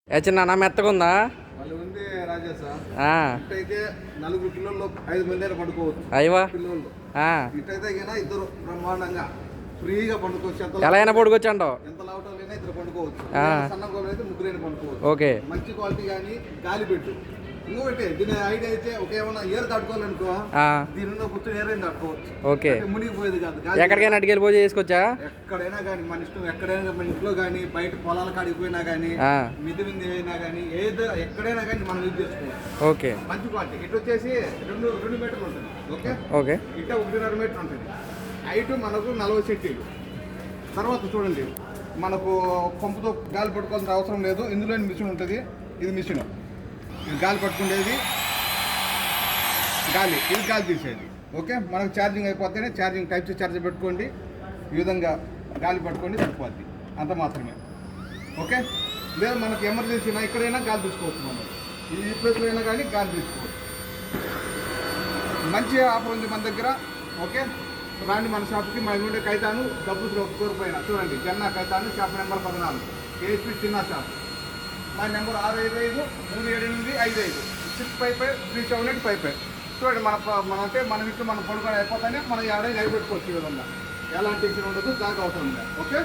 ఏ చిన్న మెత్తగా ఉందా? వాళ్ళు ఉంది రాజేశ. ఆ, ఇట్టయితే 4 పిల్లల్లో 5 మంది పడుకోవచ్చు. అయ్యవా పిల్లలు ఆ, ఇట్టయితే గిన ఇద్దరు బ్రహ్మాండంగా ఫ్రీగా పండుకోవచ్చు. ఎలా అయినా పడుకోవచ్చు అంటావు? ఎంత లావటోళ్ళైనా ఇద్దరు పండుకోవచ్చు. ఆ. సన్న గోళ్ళు అయితే ముగ్గురైనా పండుకోవచ్చు. ఓకే. మంచి క్వాలిటీ కానీ గాలి పెట్టు. ఇంకోటి దీని ఐడియా అయితే ఏమన్నా ఏరు తట్టుకోవాలనుకో, ఆ, దీని మీద కూర్చొని ఏరైనా తట్టుకోవచ్చు. ఓకే. అంటే మునిగిపోయేది కాదు. గాలి ఎక్కడికైనా అటుకెళ్ళి పోయి చేసుకోవచ్చా? ఎక్కడైనా కానీ మన ఇష్టం. ఎక్కడైనా మన ఇంట్లో కానీ బయట పొలాల కాడికి పోయినా కానీ ఆ, మిది మింది అయినా కానీ ఏదో ఎక్కడైనా కానీ మనం యూజ్ చేసుకోవచ్చు. ఓకే. మంచి క్వాలిటీ. ఇటు వచ్చేసి 2 మీటర్లు ఉంటుంది. ఓకే. ఓకే. ఇట్ట 1.5 మీటర్ ఉంటుంది. హైట్ మనకు 40 సెంటీలు. తర్వాత చూడండి, మనకు పంపుతో గాలి పట్టుకోవాల్సిన అవసరం లేదు. ఇందులో మిషన్ ఉంటుంది. ఇది మిషన్. ఇది గాలి పట్టుకునేది గాలి, ఇది గాలి తీసేది. ఓకే. మనకు ఛార్జింగ్ అయిపోతేనే ఛార్జింగ్ టైప్ సి ఛార్జర్ పెట్టుకోండి. ఈ విధంగా గాలి పట్టుకోండి, సరిపోద్ది. అంత మాత్రమే. ఓకే. లేదా మనకు ఎమర్జెన్సీ ఎక్కడైనా గాలి తీసుకోవచ్చు. మనం ఈ ప్లేస్లో అయినా కానీ గాలి తీసుకోవచ్చు. మంచి ఆఫర్ ఉంది మన దగ్గర. ఓకే. రాండి మన షాప్కి. మన ఉండే కైతాను డబ్బు కోరిపోయినా చూడండి. జన్నా కైతాను, షాప్ నెంబర్ 14, కేఎస్పీ చిన్న షాప్. మా నెంబర్ 655-378-55 655-378-55. చూడండి, అంటే మన ఇంట్లో మనం పడుకొని అయిపోతానే మనం ఎవరైనా లైవ్ పెట్టుకోవచ్చు. ఈ విధంగా ఎలాంటి టెన్షన్ ఉండదు. దాకా అవసరం లేదు. ఓకే.